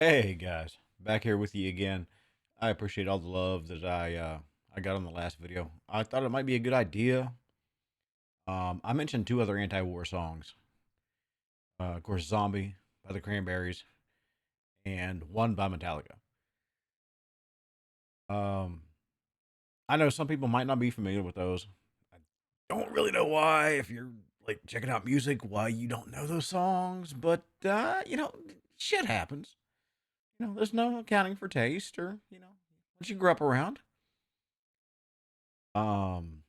Hey guys, back here with you again. I appreciate all the love that I got on the last video. I thought it might be a good idea. I mentioned two other anti-war songs. Of course, "Zombie" by the Cranberries and one by Metallica. Um, I know some people might not be familiar with those. I don't really know why, if you're like checking out music, why you don't know those songs, but shit happens. There's no accounting for taste or what you grew up around. Um,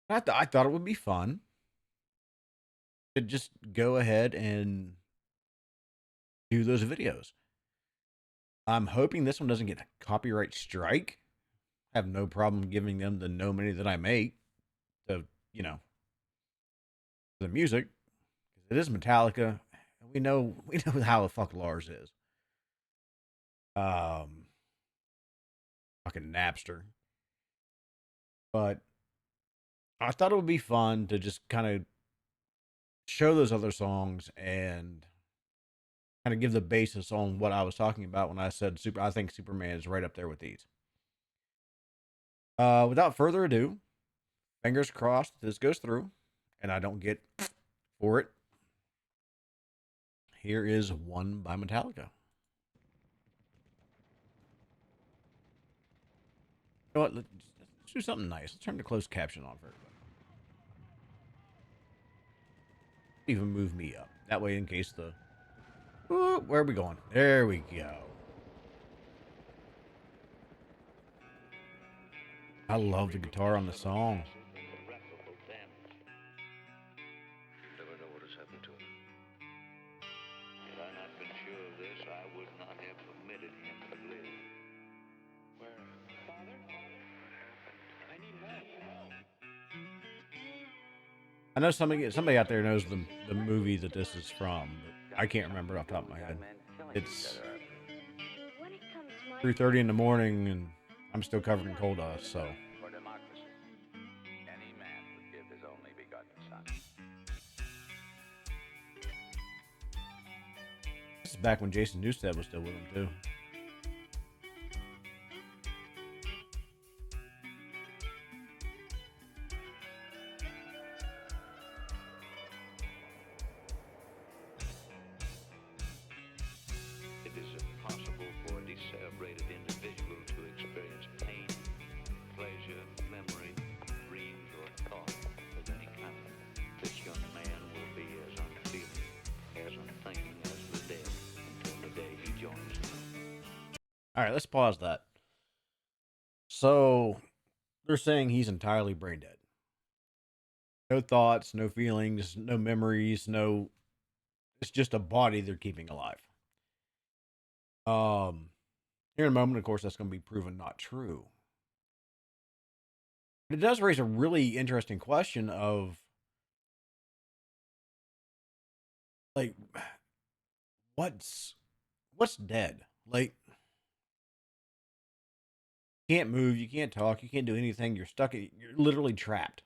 I thought it would be fun to just go ahead and do those videos. I'm hoping this one doesn't get a copyright strike. I have no problem giving them the no money that I make to, you know, the music. It is Metallica. We know how the fuck Lars is. Um, Fucking Napster. But I thought it would be fun to just kind of show those other songs and kind of give the basis on what I was talking about when I said super. I think Superman is right up there with these. Without further ado, fingers crossed this goes through and I don't get for it. Here is one by Metallica. You know what? Let's do something nice. Let's turn the closed caption on for everybody. Even move me up. That way, in case the. Ooh, where are we going? There we go. I love the guitar on the song. Never know what has happened to him. Had I not been sure of this, I would not have permitted him to live. Where? Father? I need help. I know somebody out there knows the movie that this is from, but I can't remember off the top of my head. It's 3:30 in the morning, and I'm still covered in coal dust. So For democracy, any man would give his only begotten son. this is back when Jason Newsted was still with him too. It is impossible for a decerebrated individual to experience pain, pleasure, memory, dreams, or thought of any kind. This young man will be as unfeeling, as unthinking as the dead until the day he joins them. All right, let's pause that. So they're saying he's entirely brain dead. No thoughts, no feelings, no memories, no. It's just a body they're keeping alive. Um, Here in a moment, of course, that's going to be proven not true. But it does raise a really interesting question of like, what's what's dead? Like, you can't move, you can't talk, you can't do anything. You're stuck. You're literally trapped.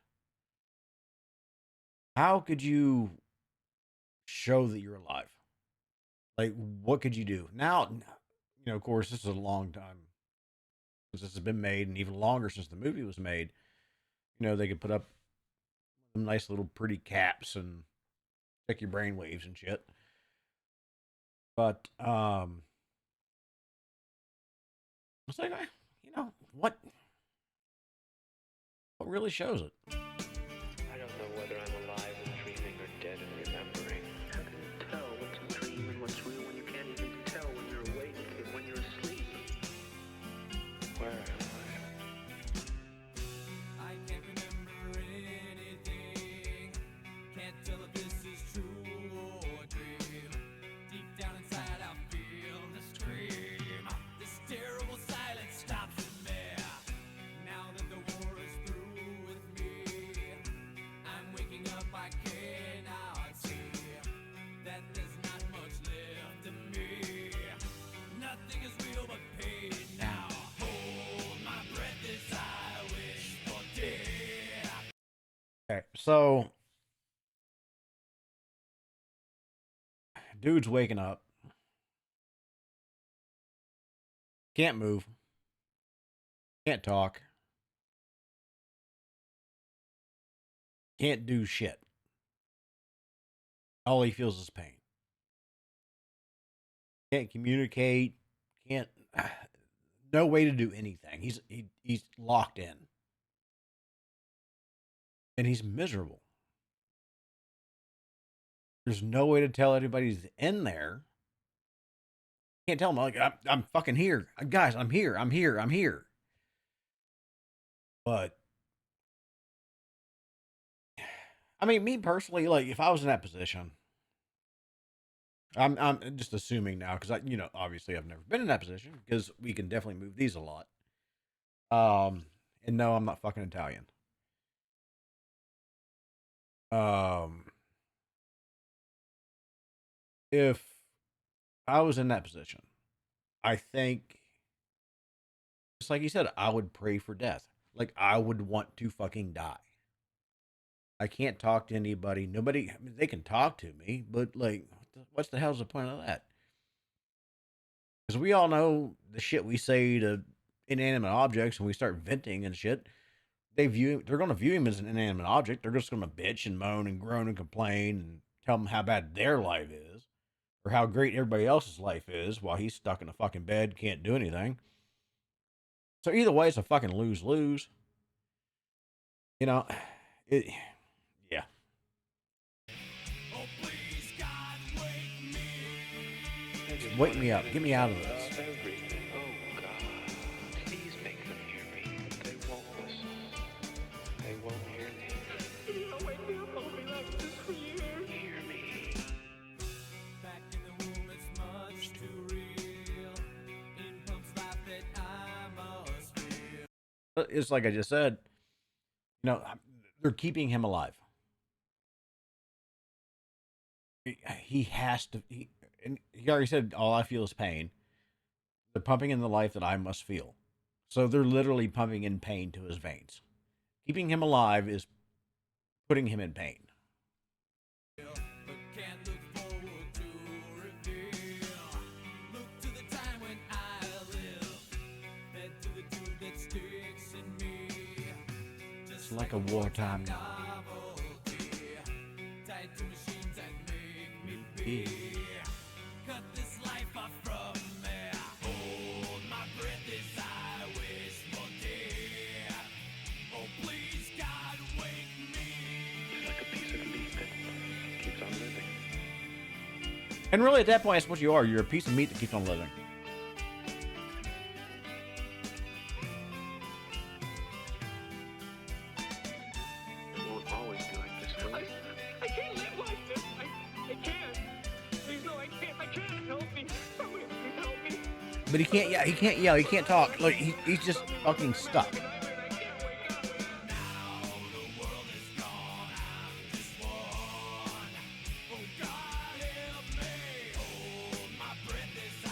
How could you show that you're alive? Like, what could you do now? Of course, this is a long time since this has been made, and even longer since the movie was made. They could put up some nice little pretty caps and check your brain waves and shit. But it's like, what really shows it? I don't know whether I'm alive and dreaming or dead and remembering. How can you tell what's a dream and what's real when you can't even tell when you're awake and when you're asleep? Where am I can't remember anything. Can't tell if this is true or a dream. Deep down inside, I feel the scream. This terrible silence stops in there. Now that the war is through with me, I'm waking up, I cannot see that there's not much left of me. Nothing is real but pain now. Hold my breath as I wish for death. Okay, so dude's waking up. Can't move. Can't talk. Can't do shit. All he feels is pain. Can't communicate. Can't. No way to do anything. He's locked in, and he's miserable. There's no way to tell anybody he's in there. Can't tell him like I'm fucking here, guys. I'm here. I'm here. I'm here. But I mean, me personally, like if I was in that position, I'm just assuming now because obviously I've never been in that position because we can definitely move these a lot. And no, I'm not fucking Italian. Um, if I was in that position, I think, just like you said, I would pray for death. Like I would want to fucking die. I can't talk to anybody. Nobody. I mean, they can talk to me, but like, what's the hell's the point of that? Because we all know the shit we say to inanimate objects, and we start venting and shit. They're going to view him as an inanimate object. They're just going to bitch and moan and groan and complain and tell him how bad their life is or how great everybody else's life is while he's stuck in a fucking bed, can't do anything. So either way, it's a fucking lose lose. You know, it. Yeah. Oh, please, God, wake me. Just wake me up. Get me out of this. Everything. Oh God, please make them hear me. They won't listen. They won't hear me. Wake me up, I'll be like this for years. Hear me. Back in the womb, it's much too real. In pumps life that I must feel. It's like I just said. They're keeping him alive. He has to. And he already said, "All I feel is pain." They're pumping in the life that I must feel. So they're literally pumping in pain to his veins. Keeping him alive is putting him in pain. But can't look forward to reveal. Look to the time when I live. Fed to the dude that sticks in me. It's like a wartime novelty. Tied to machines that make me be. Cut this life off from me. Hold my breath as I wish for death. Oh, please, God, wake me. It's like a piece of meat that keeps on living. And really, at that point, that's what you are. You're a piece of meat that keeps on living. It won't always be like this, will it? I can't live like this. I can't. Please, no, I can't. I can't. Help me. Somebody please help me. But he can't. Yeah, he can't yell. He can't talk. Like he's just fucking stuck. I can't wake up. Now the world is gone. I'm just one. Oh, God, help me. Hold my breath as I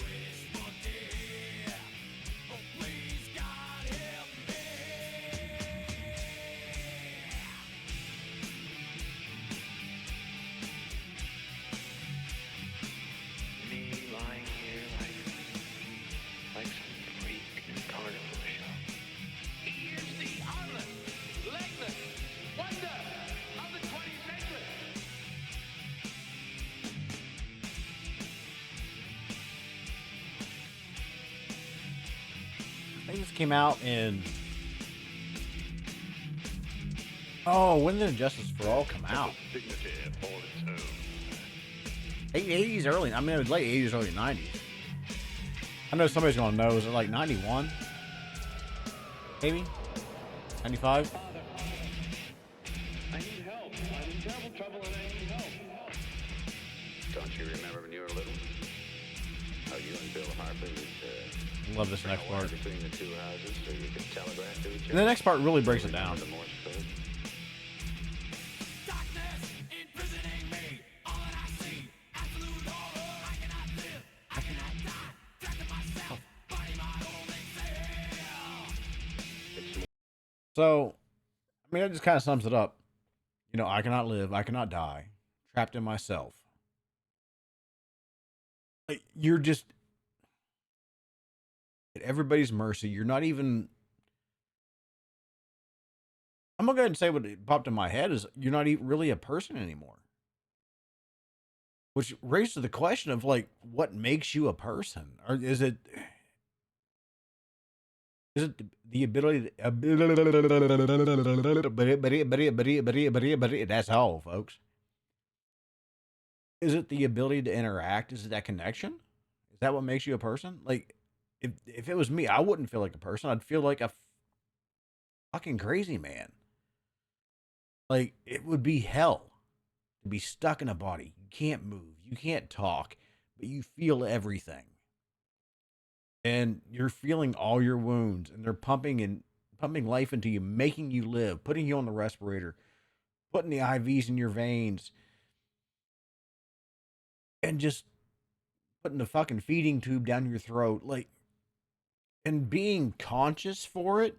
wish for death. Oh, please, God, help me. Me lying here like some freak in a carnival show. He is the armless, legless wonder of the 20th century. I think this came out in. Oh, when did Justice for All come out? Dignity all its own. Late 80s, early. I mean, it was late 80s, early 90s. I know somebody's gonna know. Is it like 91? Maybe? 95? Father, I need help. I'm in terrible trouble and I need help. Don't you remember when you were little? How you and Bill Harper used to Love this next part. between the two houses so you could telegraph to each other? And the next part really breaks it down. The Morse code. Darkness imprisoning me. All that I see, absolute horror. I cannot live. I cannot die. Trapped in myself. Body my only cell. So, I mean, that just kind of sums it up. I cannot live. I cannot die. Trapped in myself. Like, you're just. at everybody's mercy. You're not even. I'm gonna go ahead and say what popped in my head is you're not even really a person anymore. Which raises the question of like, what makes you a person? Or is it the ability to, that's all, folks. Is it the ability to interact? Is it that connection? Is that what makes you a person? Like, if it was me, I wouldn't feel like a person. I'd feel like a fucking crazy man. Like, it would be hell to be stuck in a body. You can't move, you can't talk, but you feel everything. And you're feeling all your wounds, and they're pumping life into you, making you live, putting you on the respirator, putting the IVs in your veins, and just putting the fucking feeding tube down your throat, like, and being conscious for it,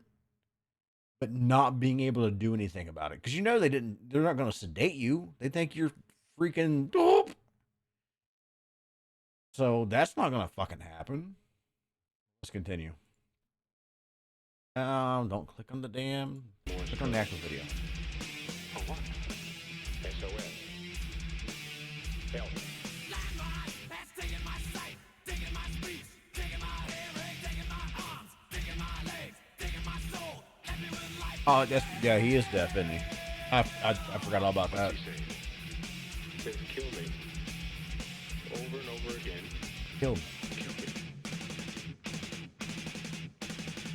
but not being able to do anything about it. Because they're not going to sedate you. They think you're freaking dope. So that's not going to fucking happen. Let's continue. Don't click on the damn. Click on the actual video. For what? SOS. Help. Landmine, that's taking my sight, taking my speech, taking my hearing, taking my arms, taking my legs, taking my soul, left me with life. Oh, yeah, he is deaf, isn't he? I forgot all about that. What's he say? Says kill me. Over and over again. Killed. Kill me.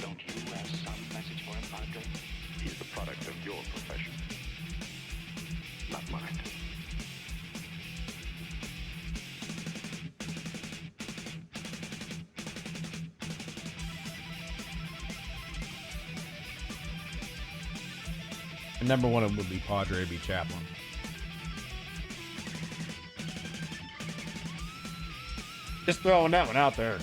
Don't you have some message for him, Padre? He's the product of your profession. Not mine. And number one would be Padre, be Chaplin. Just throwing that one out there.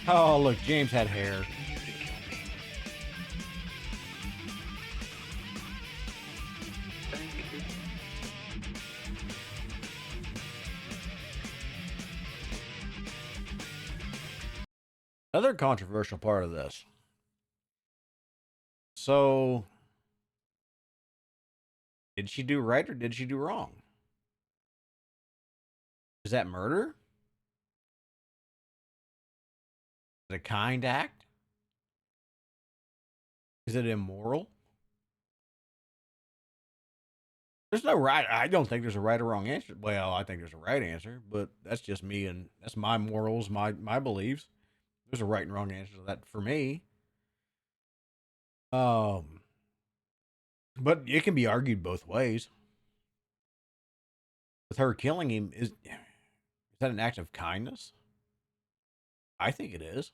Oh, look, James had hair. Thank you. Another controversial part of this. So, did she do right or did she do wrong? Is that murder? Is it a kind act? Is it immoral? There's no right. I don't think there's a right or wrong answer. Well, I think there's a right answer, but that's just me and that's my morals, my beliefs. There's a right and wrong answer to that for me. Um, but it can be argued both ways. With her killing him, is that an act of kindness? I think it is.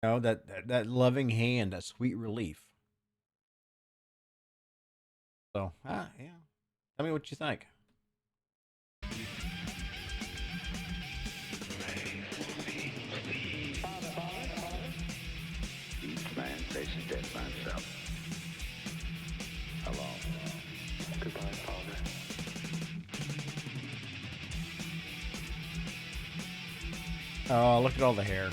You know, that loving hand, that sweet relief. So, yeah. Tell me what you think. Each man faces death by himself. Alone. Goodbye, Father. Oh, look at all the hair.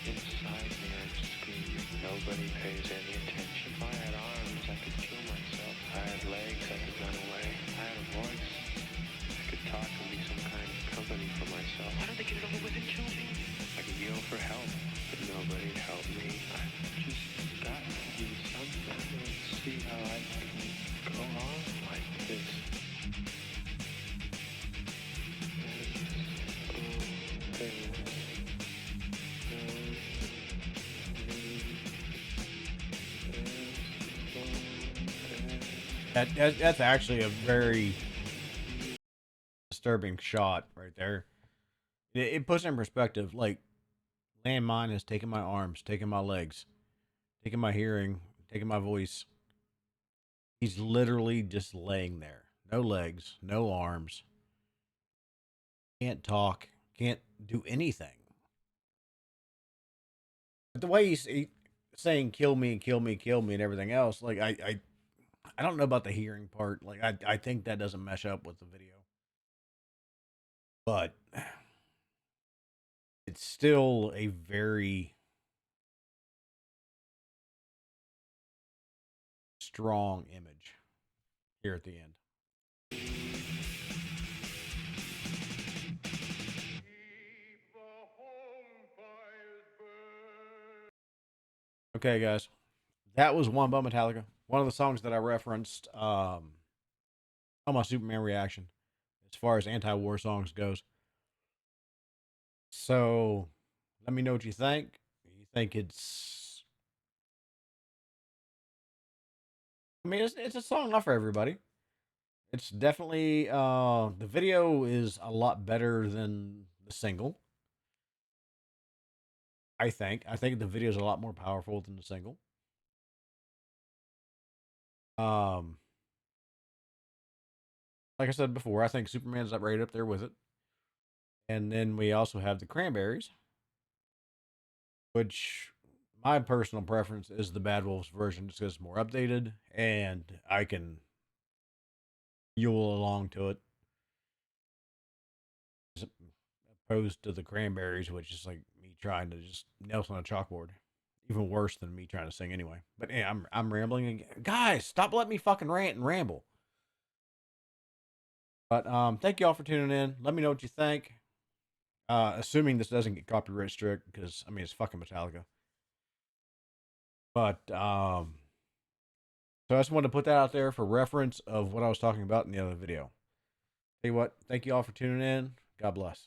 Inside me, I'm screaming. Nobody pays any attention. If I had arms, I could kill myself. If I had legs, I could run away. If I had a voice, I could talk and be some kind of company for myself. Why don't they get it over with and kill me? I could yell for help, but nobody'd help me. I've just got to do something and see how I can go on like this. That's actually a very disturbing shot right there. It puts in perspective. Like, landmine has taken my arms, taken my legs, taken my hearing, taken my voice. He's literally just laying there. No legs, no arms. Can't talk, can't do anything. But the way he's saying "kill me, kill me, kill me" and everything else, like I I don't know about the hearing part. Like I think that doesn't mesh up with the video, but it's still a very strong image here at the end. Okay, guys, that was one by Metallica. One of the songs that I referenced on my Superman reaction, as far as anti-war songs goes. So, let me know what you think. You think it's? I mean, it's a song not for everybody. It's definitely the video is a lot better than the single. I think the video is a lot more powerful than the single. Um, like I said before, I think Superman's right up there with it. And then we also have the Cranberries, which my personal preference is the Bad Wolves version just because it's more updated and I can yule along to it as opposed to the Cranberries, which is like me trying to just nail on a chalkboard. Even worse than me trying to sing anyway. But yeah, I'm rambling again. Guys, stop letting me fucking rant and ramble. But thank you all for tuning in. Let me know what you think. Assuming this doesn't get copyright strict, because I mean it's fucking Metallica. But so I just wanted to put that out there for reference of what I was talking about in the other video. Tell you what, thank you all for tuning in. God bless.